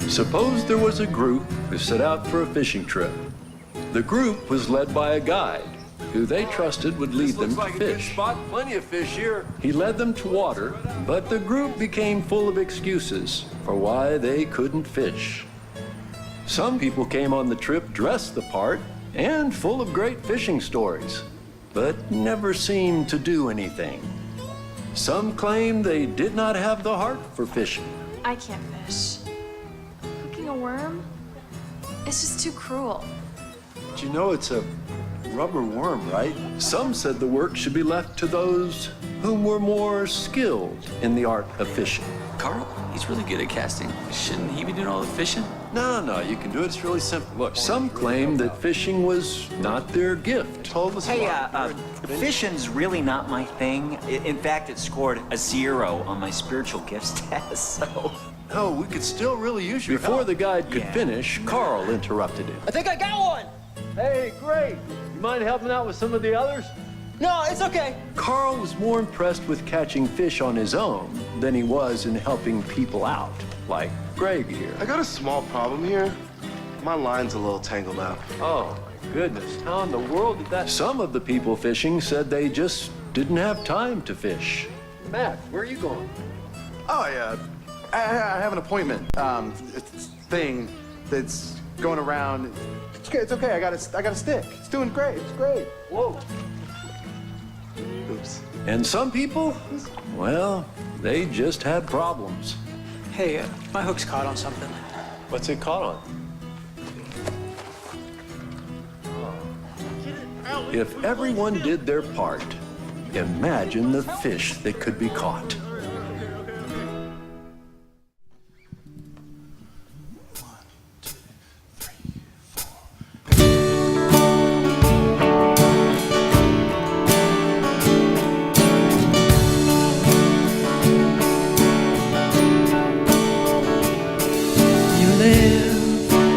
Suppose there was a group who set out for a fishing trip. The group was led by a guide who they trusted would lead them to fish. Plenty of fish here. He led them to water, but the group became full of excuses for why they couldn't fish. Some people came on the trip dressed the part and full of great fishing stories, but never seemed to do anything. Some claimed they did not have the heart for fishing. I can't fish. Cooking a worm? It's just too cruel. But you know it's a rubber worm, right? Some said the work should be left to those whom were more skilled in the art of fishing. Carl, he's really good at casting. Shouldn't he be doing all the fishing? No, you can do it. It's really simple. Look, some claim that fishing was not their gift. Hey, fishing's really not my thing. In fact, it scored a 0 on my spiritual gifts test, so... No, we could still really use your Before the guide could finish, Carl interrupted him. I think I got one. Hey, great. You mind helping out with some of the others? No, it's okay. Carl was more impressed with catching fish on his own than he was in helping people out, like Greg here. I got a small problem here. My line's a little tangled up. Oh, my goodness. How in the world did that... Some of the people fishing said they just didn't have time to fish. Matt, where are you going? Oh, yeah. I have an appointment thing that's going around. It's okay. I got a stick. It's doing great. It's great. Whoa. Oops. And some people, well, they just had problems. Hey, my hook's caught on something. What's it caught on? If everyone did their part, imagine the fish that could be caught.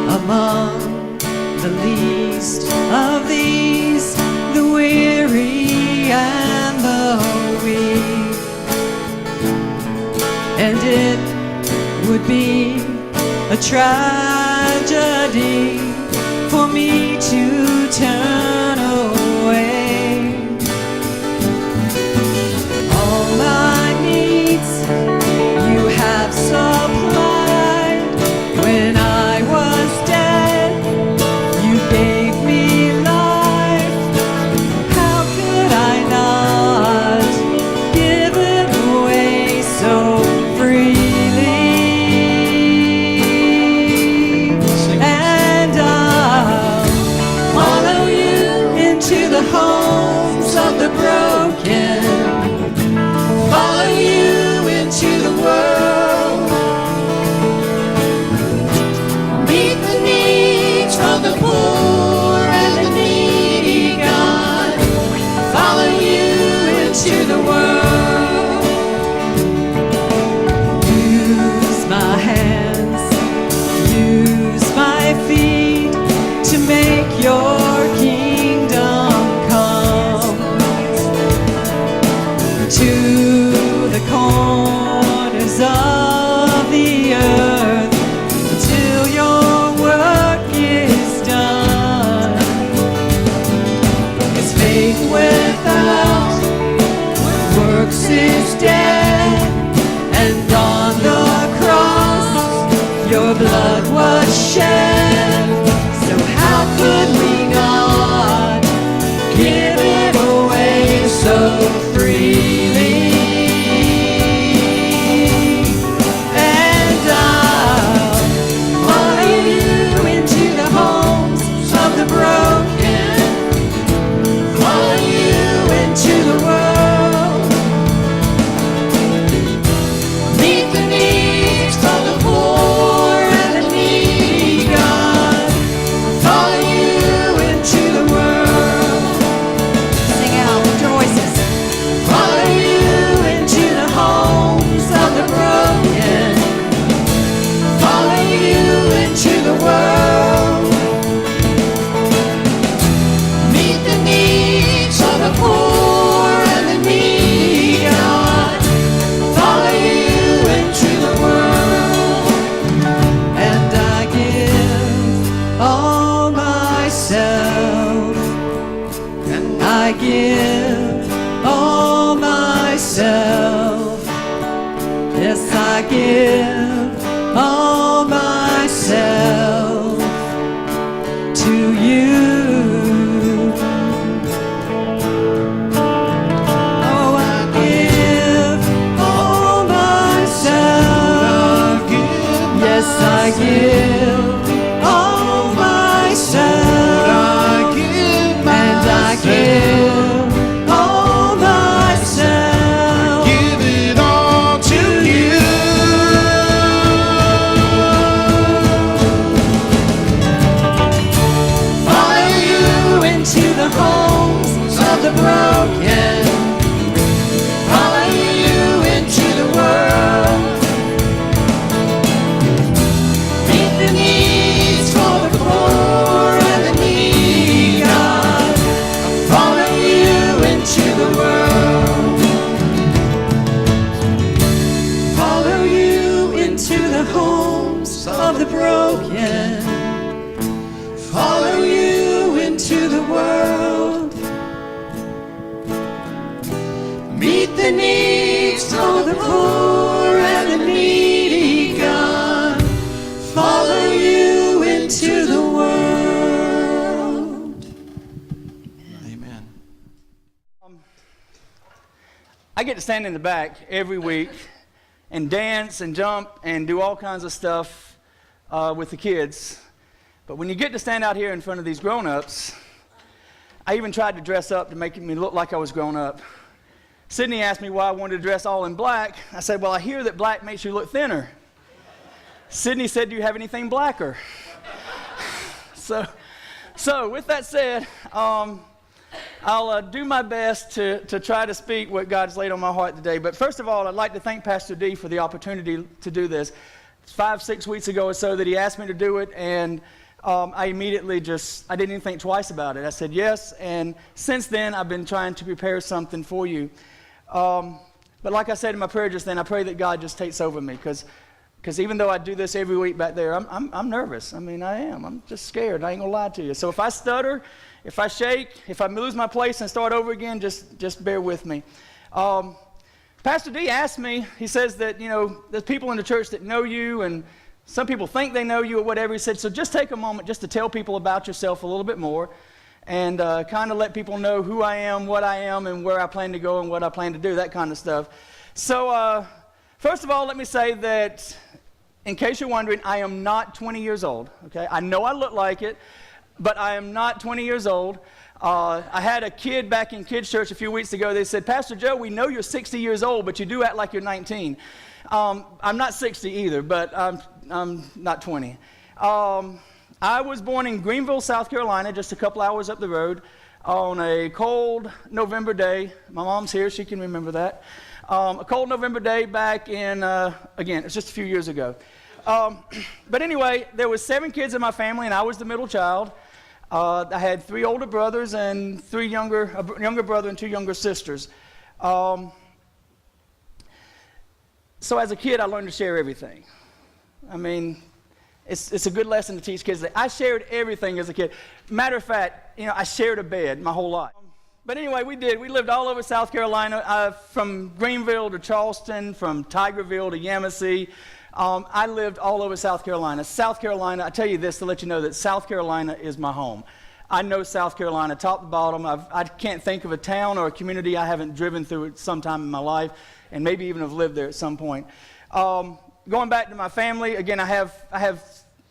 Among the least of these, the weary and the weak, and it would be a tragedy for me to turn away. All my needs you have supplied. When I was dead, you gave me life. How could I not give it away so freely? And I'll follow you into the homes of the broken, follow you into the world. From the poor and the needy, God, follow you into the world. Use my hands, use my feet to make your kingdom come to the corners of the earth until your work is done. 'Cause faith without works is dead, and on the cross your blood was shed. So how could we not give it away so freely? the needs, oh, the poor and the needy, God, follow you into the world. Amen. I get to stand in the back every week and dance and jump and do all kinds of stuff with the kids. But when you get to stand out here in front of these grown-ups, I even tried to dress up to make me look like I was grown up. Sydney asked me why I wanted to dress all in black. I said, well, I hear that black makes you look thinner. Sydney said, do you have anything blacker? So with that said, I'll do my best to try to speak what God's laid on my heart today. But first of all, I'd like to thank Pastor D for the opportunity to do this. It's 5-6 weeks ago or so that he asked me to do it, and I immediately I didn't even think twice about it. I said yes, and since then I've been trying to prepare something for you. But like I said in my prayer just then, I pray that God just takes over me, because even though I do this every week back there, I'm nervous. I mean, I am. I'm just scared. I ain't gonna lie to you. So if I stutter, if I shake, if I lose my place and start over again, just bear with me. Pastor D asked me, he says that, there's people in the church that know you, and some people think they know you or whatever. He said, so just take a moment just to tell people about yourself a little bit more, and kind of let people know who I am, what I am, and where I plan to go and what I plan to do, that kind of stuff. So first of all, let me say that, in case you're wondering, I am not 20 years old, okay? I know I look like it, but I am not 20 years old. I had a kid back in kids' church a few weeks ago. They said, Pastor Joe, we know you're 60 years old, but you do act like you're 19. I'm not 60 either, but I'm not 20. I was born in Greenville, South Carolina, just a couple hours up the road, on a cold November day. My mom's here, she can remember that. A cold November day back in, again, it's just a few years ago. But anyway, there was 7 kids in my family, and I was the middle child. I had 3 older brothers and a younger brother and 2 younger sisters. So as a kid, I learned to share everything. I mean, it's a good lesson to teach kids. I shared everything as a kid. Matter of fact, I shared a bed my whole life. But anyway, we did. We lived all over South Carolina, from Greenville to Charleston, from Tigerville to Yamasee. I lived all over South Carolina. South Carolina, I tell you this to let you know that South Carolina is my home. I know South Carolina top to bottom. I can't think of a town or a community I haven't driven through at some time in my life, and maybe even have lived there at some point. Going back to my family, again, I have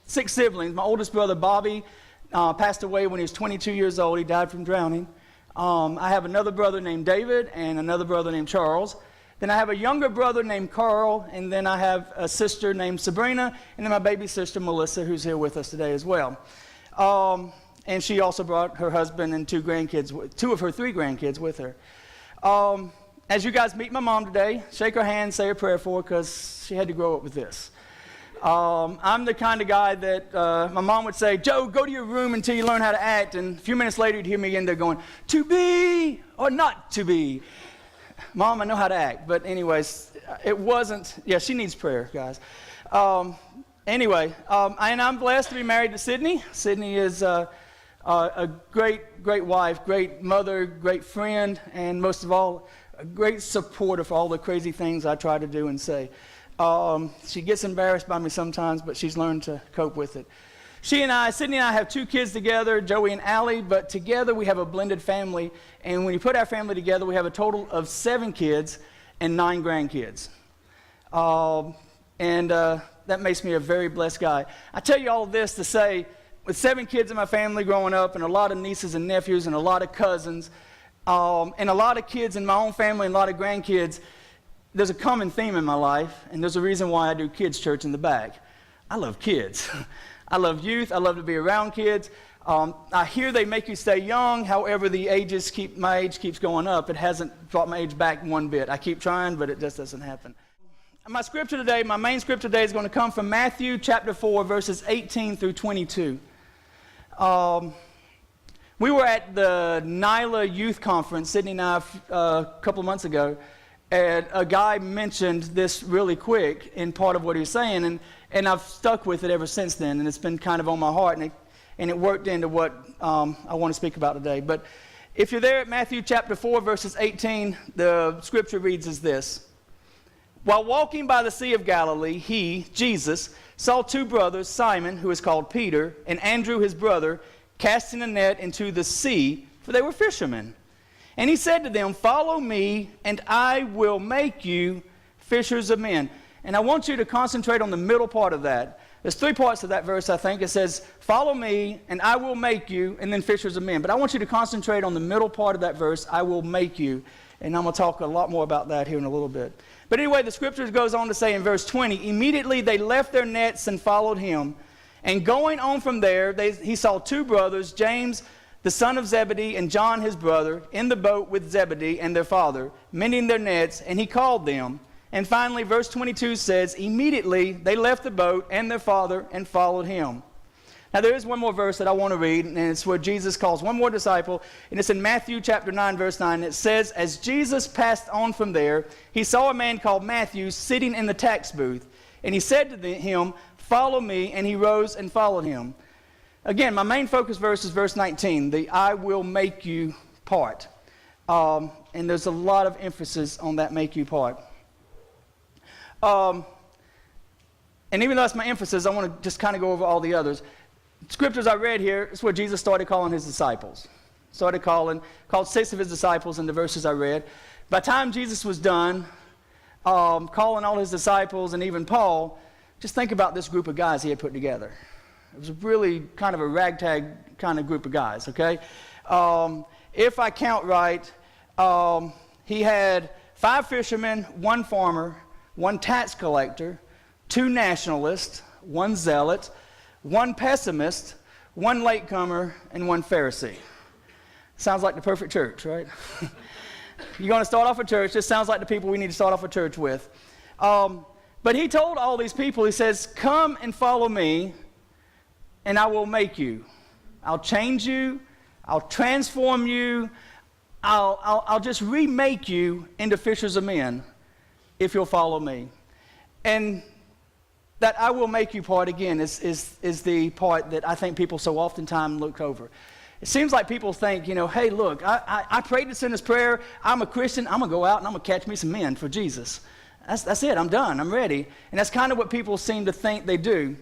6 siblings. My oldest brother, Bobby, passed away when he was 22 years old. He died from drowning. I have another brother named David and another brother named Charles. Then I have a younger brother named Carl, and then I have a sister named Sabrina, and then my baby sister, Melissa, who's here with us today as well. And she also brought her husband and 2 grandkids, 2 of her 3 grandkids with her. As you guys meet my mom today, shake her hand, say a prayer for her, because she had to grow up with this. I'm the kind of guy that my mom would say, Joe, go to your room until you learn how to act. And a few minutes later, you'd hear me in there going, to be or not to be. Mom, I know how to act. But anyways, it wasn't, she needs prayer, guys. Anyway, and I'm blessed to be married to Sydney. Sydney is a great wife, great mother, great friend, and most of all, a great supporter for all the crazy things I try to do and say. She gets embarrassed by me sometimes, but she's learned to cope with it. Sydney and I have 2 kids together, Joey and Allie, but together we have a blended family. And when you put our family together, we have a total of 7 kids and 9 grandkids. That makes me a very blessed guy. I tell you all of this to say, with 7 kids in my family growing up, and a lot of nieces and nephews, and a lot of cousins, and a lot of kids in my own family, and a lot of grandkids, there's a common theme in my life, and there's a reason why I do kids' church in the back. I love kids. I love youth. I love to be around kids. I hear they make you stay young. However, my age keeps going up. It hasn't brought my age back one bit. I keep trying, but it just doesn't happen. My main scripture today is going to come from Matthew chapter 4, verses 18 through 22. We were at the NYLA Youth Conference, Sydney and I, a couple of months ago, and a guy mentioned this really quick in part of what he was saying, and I've stuck with it ever since then, and it's been kind of on my heart, and it worked into what I want to speak about today. But If you're there at Matthew chapter 4, verses 18, the scripture reads as this. While walking by the Sea of Galilee, he, Jesus, saw two brothers, Simon, who is called Peter, and Andrew his brother, casting a net into the sea, for they were fishermen. And he said to them, follow me, and I will make you fishers of men. And I want you to concentrate on the middle part of that. There's three parts of that verse, I think. It says, follow me, and I will make you, and then fishers of men. But I want you to concentrate on the middle part of that verse, I will make you. And I'm going to talk a lot more about that here in a little bit. But anyway, the scripture goes on to say in verse 20, immediately they left their nets and followed him. And going on from there, he saw two brothers, James, the son of Zebedee, and John his brother, in the boat with Zebedee and their father, mending their nets, and he called them. And finally, verse 22 says, immediately they left the boat and their father and followed him. Now, there is one more verse that I want to read, and it's where Jesus calls one more disciple, and it's in Matthew chapter 9, verse 9. It says, as Jesus passed on from there, he saw a man called Matthew sitting in the tax booth, and he said to him, follow me, and he rose and followed him. Again, my main focus verse is verse 19, the I will make you part. And there's a lot of emphasis on that make you part. And even though that's my emphasis, I want to just kind of go over all the others. Scriptures I read here is where Jesus started calling his disciples. Called 6 of his disciples in the verses I read. By the time Jesus was done calling all his disciples and even Paul, just think about this group of guys he had put together. It was really kind of a ragtag kind of group of guys, okay? If I count right, he had 5 fishermen, 1 farmer, 1 tax collector, 2 nationalists, 1 zealot, 1 pessimist, 1 latecomer, and 1 Pharisee. Sounds like the perfect church, right? You're going to start off a church. This sounds like the people we need to start off a church with. But he told all these people, he says, come and follow me, and I will make you. I'll change you. I'll transform you. I'll just remake you into fishers of men if you'll follow me. And that I will make you part, again, is the part that I think people so oftentimes look over. It seems like people think, hey, look, I prayed the sinner's prayer. I'm a Christian. I'm going to go out and I'm going to catch me some men for Jesus. That's it. I'm done. I'm ready. And that's kind of what people seem to think they do.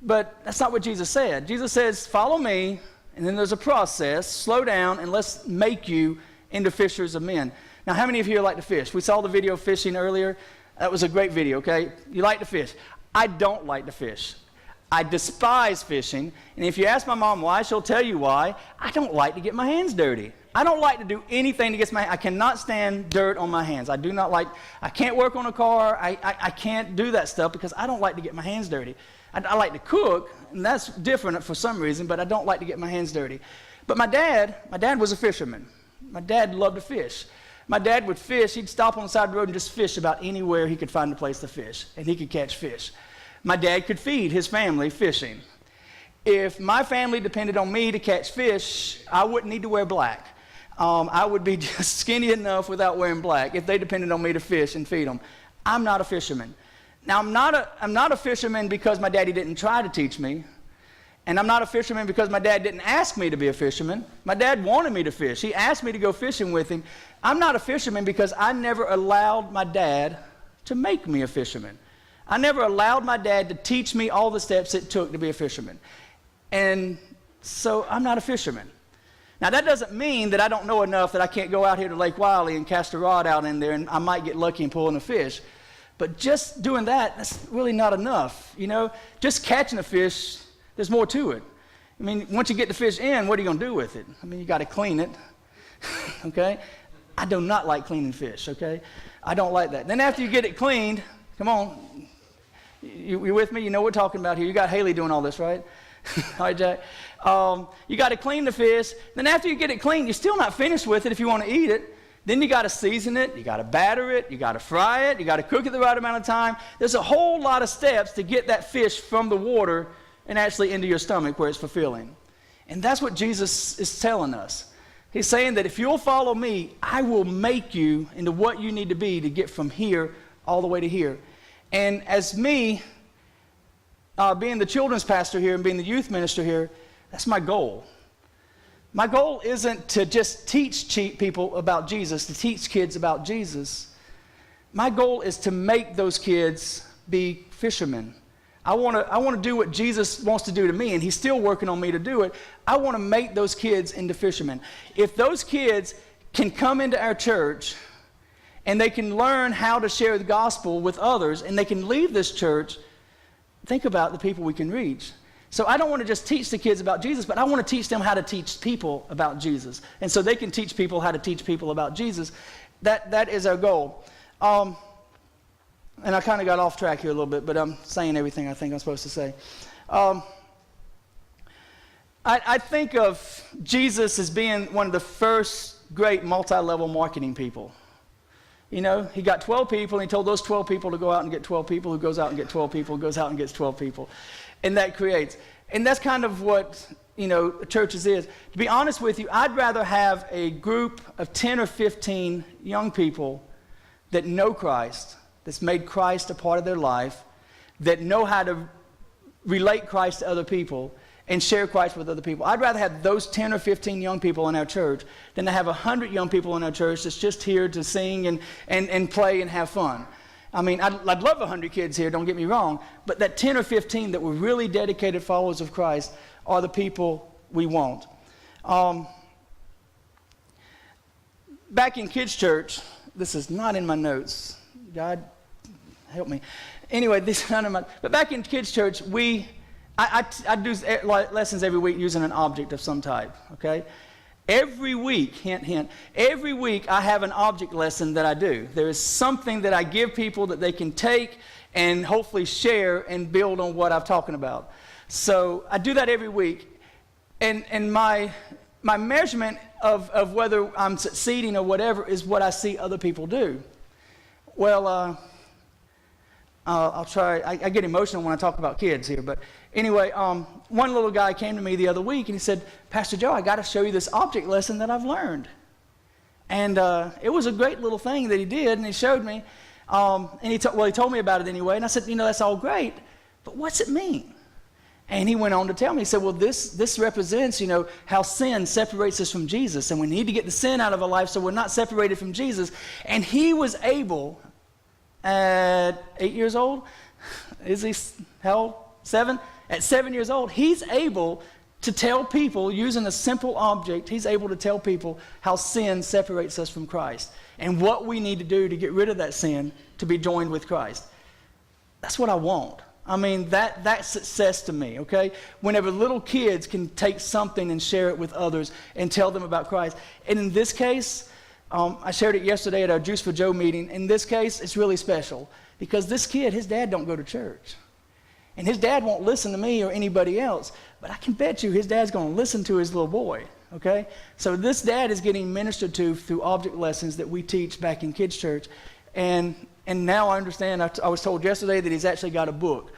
But that's not what Jesus said. Jesus says, follow me, and then there's a process. Slow down, and let's make you into fishers of men. Now, how many of you like to fish? We saw the video of fishing earlier. That was a great video, okay? You like to fish. I don't like to fish. I despise fishing. And if you ask my mom why, she'll tell you why. I don't like to get my hands dirty. I don't like to do anything to get my hands. I cannot stand dirt on my hands. I can't work on a car. I can't do that stuff because I don't like to get my hands dirty. I like to cook, and that's different for some reason, but I don't like to get my hands dirty. But my dad was a fisherman. My dad loved to fish. My dad would fish. He'd stop on the side of the road and just fish about anywhere he could find a place to fish, and he could catch fish. My dad could feed his family fishing. If my family depended on me to catch fish, I wouldn't need to wear black. I would be just skinny enough without wearing black if they depended on me to fish and feed them. I'm not a fisherman. Now, I'm not a fisherman because my daddy didn't try to teach me, and I'm not a fisherman because my dad didn't ask me to be a fisherman. My dad wanted me to fish. He asked me to go fishing with him. I'm not a fisherman because I never allowed my dad to make me a fisherman. I never allowed my dad to teach me all the steps it took to be a fisherman. And so I'm not a fisherman. Now, that doesn't mean that I don't know enough that I can't go out here to Lake Wiley and cast a rod out in there and I might get lucky and pull in a fish. But just doing that's really not enough. Just catching a fish, there's more to it. I mean, once you get the fish in, what are you going to do with it? I mean, you got to clean it, okay? I do not like cleaning fish, okay? I don't like that. Then after you get it cleaned, come on, you with me? You know what we're talking about here. You got Haley doing all this, right? All right, Jack. You got to clean the fish. Then after you get it cleaned, you're still not finished with it if you want to eat it. Then you got to season it, you got to batter it, you got to fry it, you got to cook it the right amount of time. There's a whole lot of steps to get that fish from the water and actually into your stomach where it's fulfilling. And that's what Jesus is telling us. He's saying that if you'll follow me, I will make you into what you need to be to get from here all the way to here. And as me, being the children's pastor here and being the youth minister here, that's my goal. My goal isn't to just teach people about Jesus, to teach kids about Jesus. My goal is to make those kids be fishermen. I want to do what Jesus wants to do to me, and he's still working on me to do it. I want to make those kids into fishermen. If those kids can come into our church and they can learn how to share the gospel with others, and they can leave this church, think about the people we can reach. So I don't want to just teach the kids about Jesus, but I want to teach them how to teach people about Jesus. And so they can teach people how to teach people about Jesus. That is our goal. And I kind of got off track here a little bit, but I'm saying everything I think I'm supposed to say. I think of Jesus as being one of the first great multi-level marketing people. You know, he got 12 people, and he told those 12 people to go out and get 12 people, who goes out and get 12 people, who goes out and gets 12 people. And that creates. And that's kind of what, you know, churches is. To be honest with you, I'd rather have a group of 10 or 15 young people that know Christ, that's made Christ a part of their life, that know how to relate Christ to other people and share Christ with other people. I'd rather have those 10 or 15 young people in our church than to have 100 young people in our church that's just here to sing and play and have fun. I mean, I'd love 100 kids here, don't get me wrong, but that 10 or 15 that were really dedicated followers of Christ are the people we want. Back in kids' church, this is not in my notes. God, help me. Anyway, this is not in my... But back in kids' church, I do lessons every week using an object of some type, okay? Every week, hint, hint, every week I have an object lesson that I do. There is something that I give people that they can take and hopefully share and build on what I'm talking about. So I do that every week. And my measurement of whether I'm succeeding or whatever is what I see other people do. Well, I'll try. I get emotional when I talk about kids here, but anyway, one little guy came to me the other week and he said, "Pastor Joe, I got to show you this object lesson that I've learned." And it was a great little thing that he did, and he showed me. And he told me about it anyway, and I said, "You know, that's all great, but what's it mean?" And he went on to tell me. He said, "Well, this represents, you know, how sin separates us from Jesus, and we need to get the sin out of our life so we're not separated from Jesus." And he was able, at 8 years old, is he, how old? 7? At 7 years old, he's able to tell people, using a simple object, he's able to tell people how sin separates us from Christ and what we need to do to get rid of that sin to be joined with Christ. That's what I want. I mean, that's success to me, okay? Whenever little kids can take something and share it with others and tell them about Christ. And in this case, I shared it yesterday at our Juice for Joe meeting. In this case, it's really special because this kid, his dad don't go to church. And his dad won't listen to me or anybody else, but I can bet you his dad's going to listen to his little boy, okay? So this dad is getting ministered to through object lessons that we teach back in kids' church. And now I understand, I was told yesterday that he's actually got a book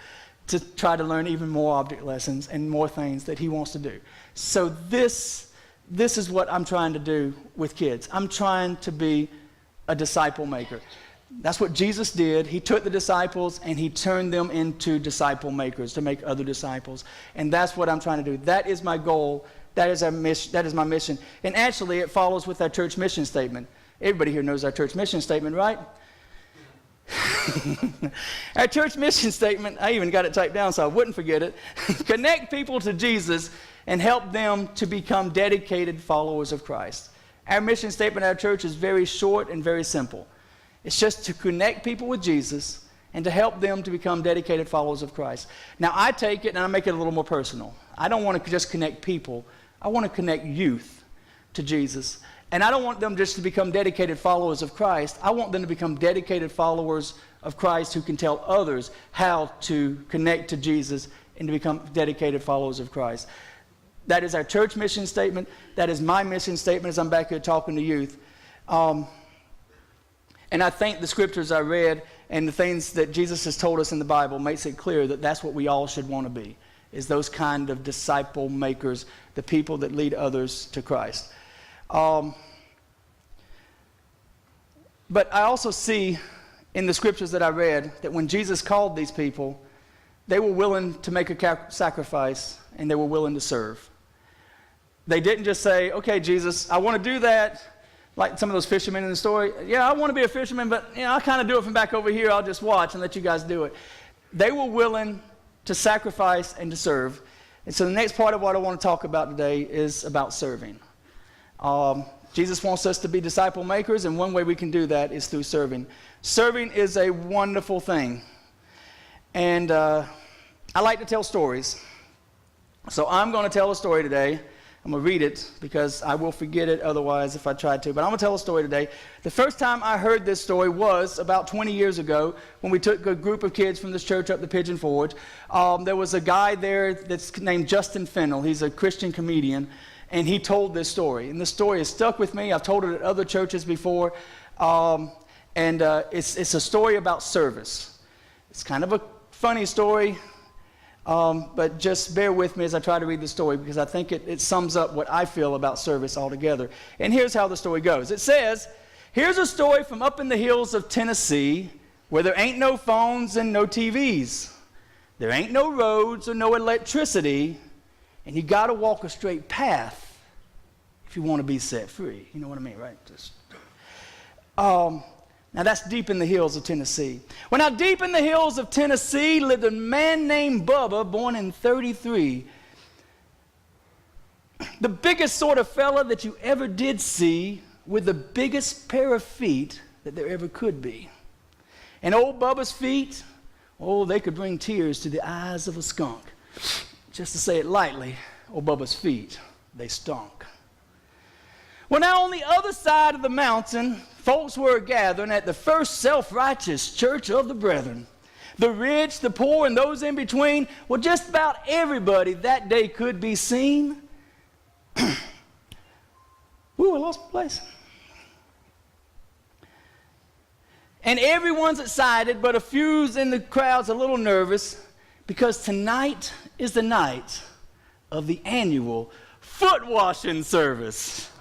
to try to learn even more object lessons and more things that he wants to do. So this is what I'm trying to do with kids. I'm trying to be a disciple maker. That's what Jesus did. He took the disciples and he turned them into disciple makers to make other disciples. And that's what I'm trying to do. That is my goal. That is our mission. That is my mission. And actually, it follows with our church mission statement. Everybody here knows our church mission statement, right? Our church mission statement, I even got it typed down so I wouldn't forget it. Connect people to Jesus and help them to become dedicated followers of Christ. Our mission statement at our church is very short and very simple. It's just to connect people with Jesus and to help them to become dedicated followers of Christ. Now, I take it and I make it a little more personal. I don't want to just connect people. I want to connect youth to Jesus. And I don't want them just to become dedicated followers of Christ. I want them to become dedicated followers of Christ who can tell others how to connect to Jesus and to become dedicated followers of Christ. That is our church mission statement. That is my mission statement as I'm back here talking to youth. And I think the scriptures I read and the things that Jesus has told us in the Bible makes it clear that that's what we all should want to be, is those kind of disciple makers, the people that lead others to Christ. But I also see in the scriptures that I read that when Jesus called these people, they were willing to make a sacrifice and they were willing to serve. They didn't just say, okay, Jesus, I want to do that, like some of those fishermen in the story. Yeah, I want to be a fisherman, but I kind of do it from back over here. I'll just watch and let you guys do it. They were willing to sacrifice and to serve. And so the next part of what I want to talk about today is about serving. Jesus wants us to be disciple makers, and one way we can do that is through serving. Serving is a wonderful thing. And I like to tell stories. So I'm going to tell a story today. I'm going to read it because I will forget it otherwise if I try to. But I'm going to tell a story today. The first time I heard this story was about 20 years ago when we took a group of kids from this church up to Pigeon Forge. There was a guy there that's named Justin Fennell. He's a Christian comedian, and he told this story. And this story has stuck with me. I've told it at other churches before. It's a story about service. It's kind of a funny story. But just bear with me as I try to read the story because I think it sums up what I feel about service altogether. And here's how the story goes. It says, here's a story from up in the hills of Tennessee where there ain't no phones and no TVs. There ain't no roads or no electricity, and you got to walk a straight path if you want to be set free. You know what I mean, right? Now that's deep in the hills of Tennessee. Well, now deep in the hills of Tennessee lived a man named Bubba, born in 1933. The biggest sort of fella that you ever did see with the biggest pair of feet that there ever could be. And old Bubba's feet, they could bring tears to the eyes of a skunk. Just to say it lightly, old Bubba's feet, they stunk. Well, now on the other side of the mountain, folks were gathering at the first self-righteous church of the brethren. The rich, the poor, and those in between, well, just about everybody that day could be seen. Ooh, I lost my place. And everyone's excited, but a few's in the crowd's a little nervous because tonight is the night of the annual foot washing service.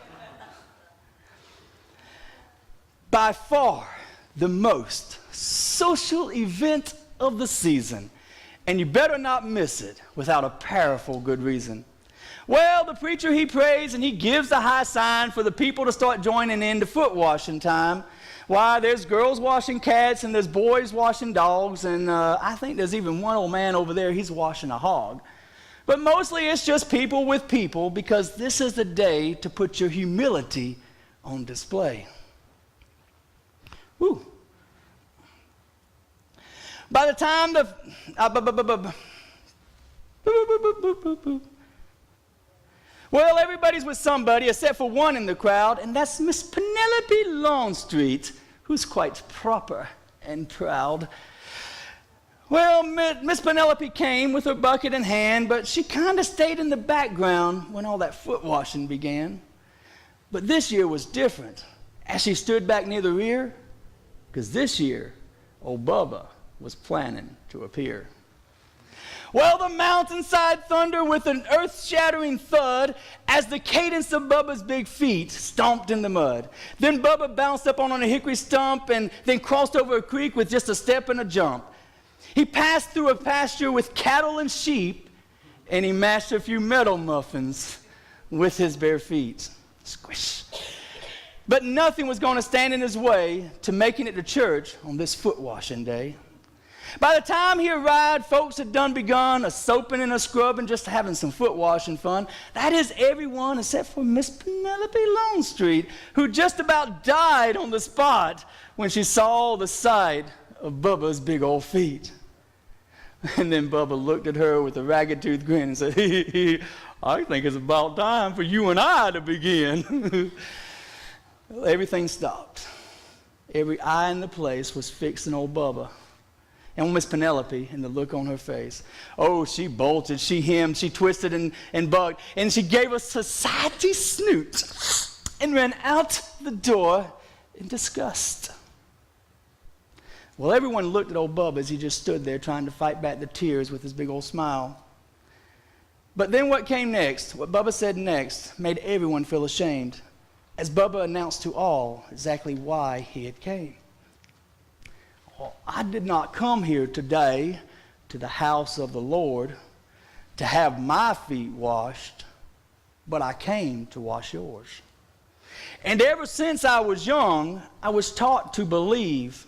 By far the most social event of the season, and you better not miss it without a powerful good reason. Well, the preacher, he prays and he gives the high sign for the people to start joining in to foot washing time. Why, there's girls washing cats and there's boys washing dogs, and I think there's even one old man over there, he's washing a hog. But mostly it's just people with people because this is the day to put your humility on display. Woo. By the time well, everybody's with somebody except for one in the crowd, and that's Miss Penelope Longstreet, who's quite proper and proud. Well, Miss Penelope came with her bucket in hand, but she kind of stayed in the background when all that foot washing began. But this year was different. As she stood back near the rear, because this year, old Bubba was planning to appear. Well, the mountainside thundered with an earth-shattering thud as the cadence of Bubba's big feet stomped in the mud. Then Bubba bounced up on a hickory stump and then crossed over a creek with just a step and a jump. He passed through a pasture with cattle and sheep, and he mashed a few metal muffins with his bare feet. Squish. But nothing was going to stand in his way to making it to church on this foot washing day. By the time he arrived, folks had done begun a soaping and a scrubbing, just having some foot washing fun. That is everyone except for Miss Penelope Longstreet, who just about died on the spot when she saw the sight of Bubba's big old feet. And then Bubba looked at her with a ragged-toothed grin and said, I think it's about time for you and I to begin. Well, everything stopped. Every eye in the place was fixed on old Bubba. And Miss Penelope, and the look on her face. Oh, she bolted, she hemmed, she twisted and bucked, and she gave a society snoot and ran out the door in disgust. Well, everyone looked at old Bubba as he just stood there trying to fight back the tears with his big old smile. But then what came next, what Bubba said next, made everyone feel ashamed, as Bubba announced to all exactly why he had came. Well, I did not come here today to the house of the Lord to have my feet washed, but I came to wash yours. And ever since I was young, I was taught to believe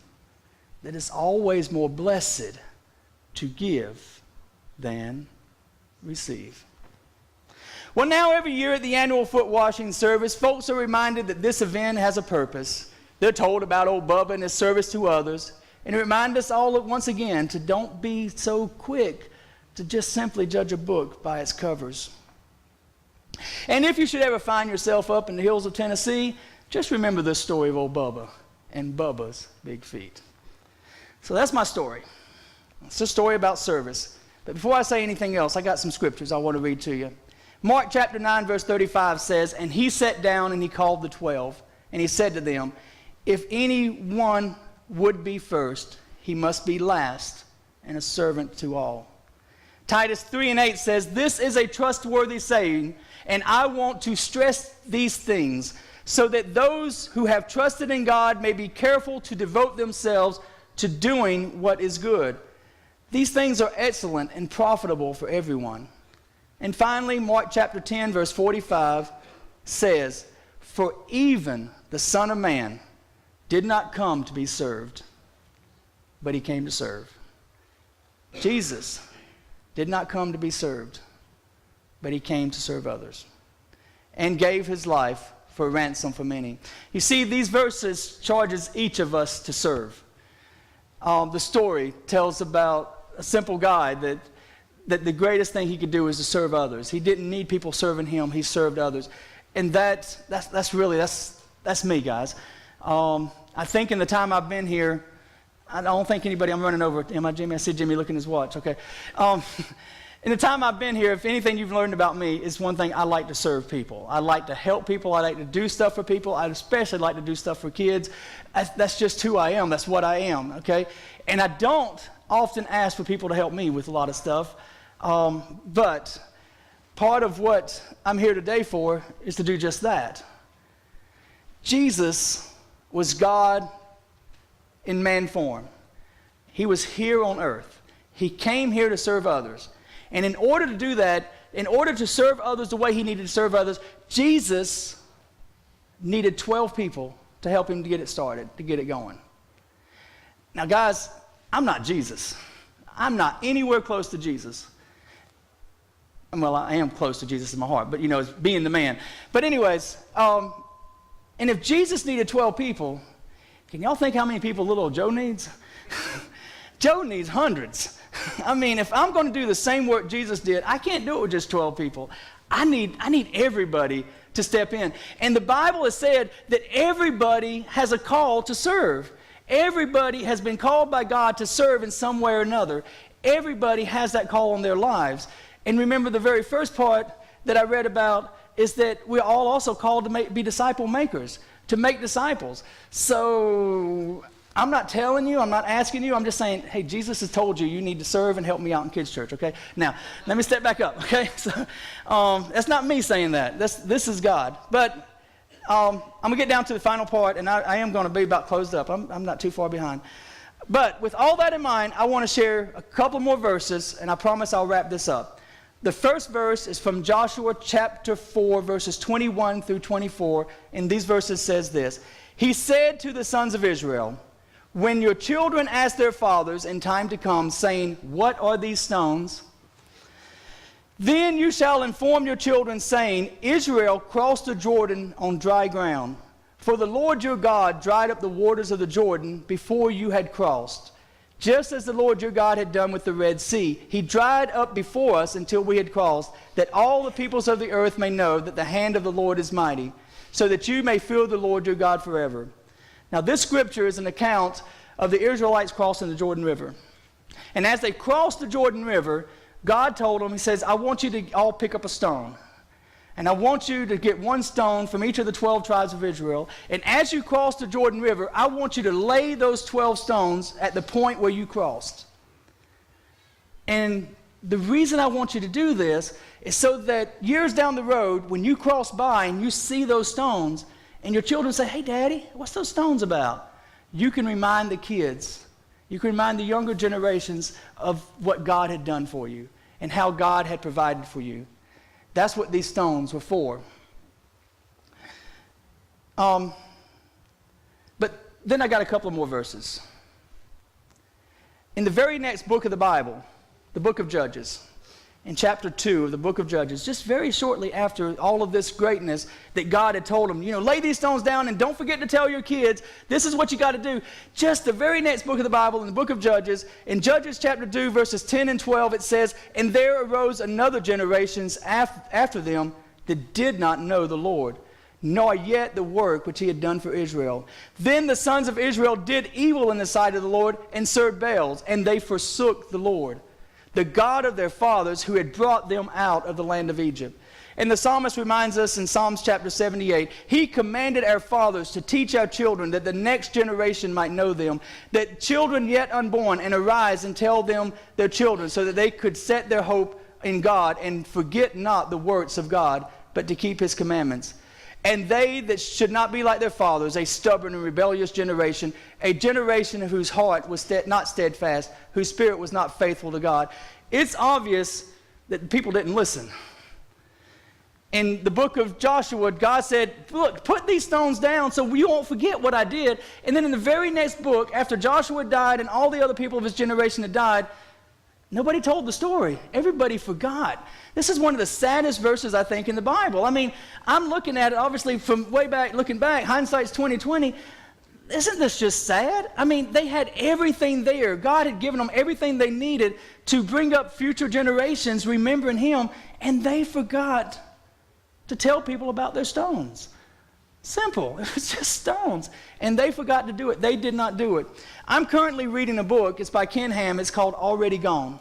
that it's always more blessed to give than receive. Well, now every year at the annual foot washing service, folks are reminded that this event has a purpose. They're told about old Bubba and his service to others, and it reminds us all once again to don't be so quick to just simply judge a book by its covers. And if you should ever find yourself up in the hills of Tennessee, just remember this story of old Bubba and Bubba's big feet. So that's my story. It's a story about service. But before I say anything else, I got some scriptures I want to read to you. Mark chapter 9, verse 35 says, "And he sat down and he called the 12, and he said to them, if anyone would be first, he must be last and a servant to all." Titus 3:8 says, "This is a trustworthy saying, and I want to stress these things, so that those who have trusted in God may be careful to devote themselves to doing what is good. These things are excellent and profitable for everyone." And finally, Mark chapter 10, verse 45 says, "For even the Son of Man did not come to be served, but he came to serve." Jesus did not come to be served, but he came to serve others and gave his life for a ransom for many. You see, these verses charges each of us to serve. The story tells about a simple guy that the greatest thing he could do is to serve others. He didn't need people serving him, he served others. And that's me, guys. I think in the time I've been here, I don't think anybody, I'm running over, am I, Jimmy? I see Jimmy looking at his watch, okay. In the time I've been here, if anything you've learned about me, is one thing: I like to serve people. I like to help people. I like to do stuff for people. I especially like to do stuff for kids. That's just who I am. That's what I am, okay? And I don't often ask for people to help me with a lot of stuff, but part of what I'm here today for is to do just that. Jesus was God in man form. He was here on earth. He came here to serve others. And in order to do that, in order to serve others the way he needed to serve others, Jesus needed 12 people to help him to get it started, to get it going. Now, guys, I'm not Jesus. I'm not anywhere close to Jesus. Well, I am close to Jesus in my heart, but, it's being the man. But anyways, and if Jesus needed 12 people, can y'all think how many people little old Joe needs? Joe needs hundreds. I mean, if I'm going to do the same work Jesus did, I can't do it with just 12 people. I need everybody to step in. And the Bible has said that everybody has a call to serve. Everybody has been called by God to serve in some way or another. Everybody has that call on their lives. And remember, the very first part that I read about is that we're all also called to be disciple makers, to make disciples. So I'm not telling you, I'm not asking you, I'm just saying, hey, Jesus has told you you need to serve and help me out in kids' church, okay? Now, let me step back up, okay? So, that's not me saying that. This is God. But I'm going to get down to the final part, and I am going to be about closed up. I'm not too far behind. But with all that in mind, I want to share a couple more verses, and I promise I'll wrap this up. The first verse is from Joshua chapter 4, verses 21 through 24, and these verses says this: "He said to the sons of Israel, when your children ask their fathers in time to come, saying, 'What are these stones?' then you shall inform your children, saying, 'Israel crossed the Jordan on dry ground. For the Lord your God dried up the waters of the Jordan before you had crossed, just as the Lord your God had done with the Red Sea. He dried up before us until we had crossed, that all the peoples of the earth may know that the hand of the Lord is mighty, so that you may fear the Lord your God forever.'" Now, this scripture is an account of the Israelites crossing the Jordan River. And as they crossed the Jordan River, God told them, he says, "I want you to all pick up a stone. And I want you to get one stone from each of the 12 tribes of Israel. And as you cross the Jordan River, I want you to lay those 12 stones at the point where you crossed. And the reason I want you to do this is so that years down the road, when you cross by and you see those stones, and your children say, 'Hey, Daddy, what's those stones about?' you can remind the kids, you can remind the younger generations of what God had done for you and how God had provided for you. That's what these stones were for. But then I got a couple more verses. In the very next book of the Bible, the book of Judges, in chapter 2 of the book of Judges, just very shortly after all of this greatness that God had told them, lay these stones down and don't forget to tell your kids, this is what you got to do. Just the very next book of the Bible, in the book of Judges, in Judges chapter 2, verses 10 and 12, it says, "And there arose another generations after them that did not know the Lord, nor yet the work which he had done for Israel. Then the sons of Israel did evil in the sight of the Lord and served Baals, and they forsook the Lord, the God of their fathers, who had brought them out of the land of Egypt." And the psalmist reminds us in Psalms chapter 78, "He commanded our fathers to teach our children, that the next generation might know them, that children yet unborn and arise and tell them their children, so that they could set their hope in God and forget not the works of God, but to keep his commandments. And they that should not be like their fathers, a stubborn and rebellious generation, a generation whose heart was not steadfast, whose spirit was not faithful to God." It's obvious that people didn't listen. In the book of Joshua, God said, look, put these stones down so you won't forget what I did. And then in the very next book, after Joshua died and all the other people of his generation had died, nobody told the story. Everybody forgot. This is one of the saddest verses, I think, in the Bible. I mean, I'm looking at it, obviously, from way back, looking back, hindsight's 20/20. Isn't this just sad? I mean, they had everything there. God had given them everything they needed to bring up future generations remembering him, and they forgot to tell people about their stones. Simple. It was just stones. And they forgot to do it. They did not do it. I'm currently reading a book. It's by Ken Ham. It's called Already Gone.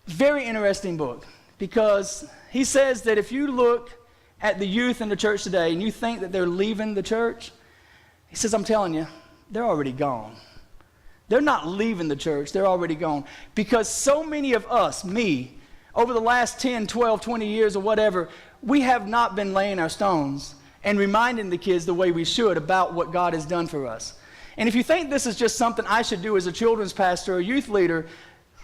Very interesting book, because he says that if you look at the youth in the church today and you think that they're leaving the church, he says, I'm telling you, they're already gone. They're not leaving the church. They're already gone. Because so many of us, me, over the last 10, 12, 20 years or whatever, we have not been laying our stones and reminding the kids the way we should about what God has done for us. And if you think this is just something I should do as a children's pastor or youth leader,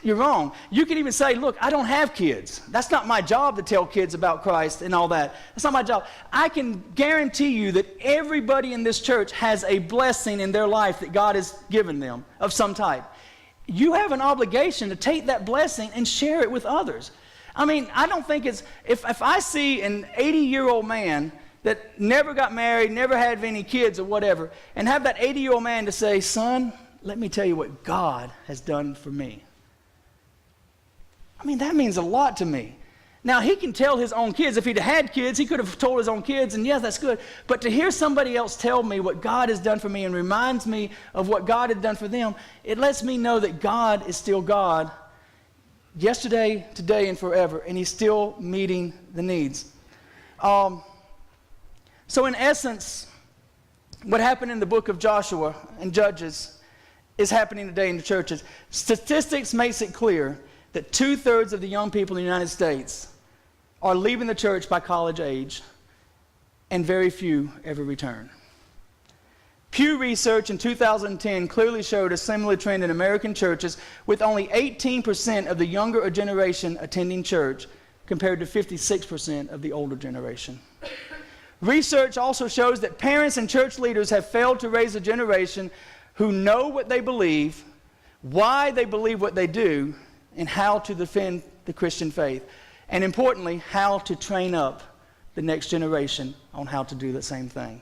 you're wrong. You can even say, look, I don't have kids. That's not my job to tell kids about Christ and all that. That's not my job. I can guarantee you that everybody in this church has a blessing in their life that God has given them of some type. You have an obligation to take that blessing and share it with others. I mean, I don't think it's, if I see an 80-year-old man that never got married, never had any kids or whatever, and have that 80-year-old man to say, son, let me tell you what God has done for me. I mean, that means a lot to me. Now, he can tell his own kids. If he'd had kids, he could have told his own kids, and yes, that's good. But to hear somebody else tell me what God has done for me and reminds me of what God had done for them, it lets me know that God is still God, yesterday, today, and forever, and he's still meeting the needs. So in essence, what happened in the book of Joshua and Judges is happening today in the churches. Statistics makes it clear that 2/3 of the young people in the United States are leaving the church by college age, and very few ever return. Pew Research in 2010 clearly showed a similar trend in American churches, with only 18% of the younger generation attending church compared to 56% of the older generation. Research also shows that parents and church leaders have failed to raise a generation who know what they believe, why they believe what they do, and how to defend the Christian faith. And importantly, how to train up the next generation on how to do the same thing.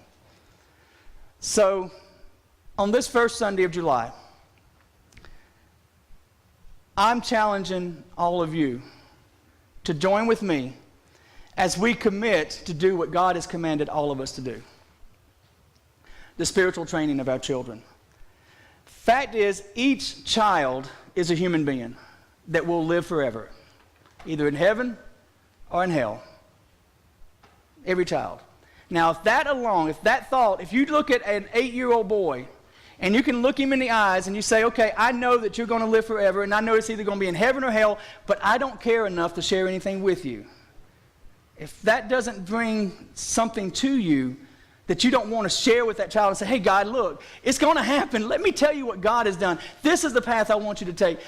So, on this first Sunday of July, I'm challenging all of you to join with me as we commit to do what God has commanded all of us to do. The spiritual training of our children. Fact is, each child is a human being that will live forever, either in heaven or in hell. Every child. Now, if that alone, if that thought, if you look at an 8-year-old boy and you can look him in the eyes and you say, okay, I know that you're going to live forever, and I know it's either going to be in heaven or hell, but I don't care enough to share anything with you. If that doesn't bring something to you that you don't want to share with that child and say, hey, God, look, it's going to happen. Let me tell you what God has done. This is the path I want you to take.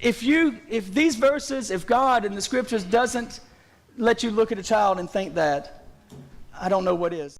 If these verses, if God in the scriptures doesn't let you look at a child and think that, I don't know what is.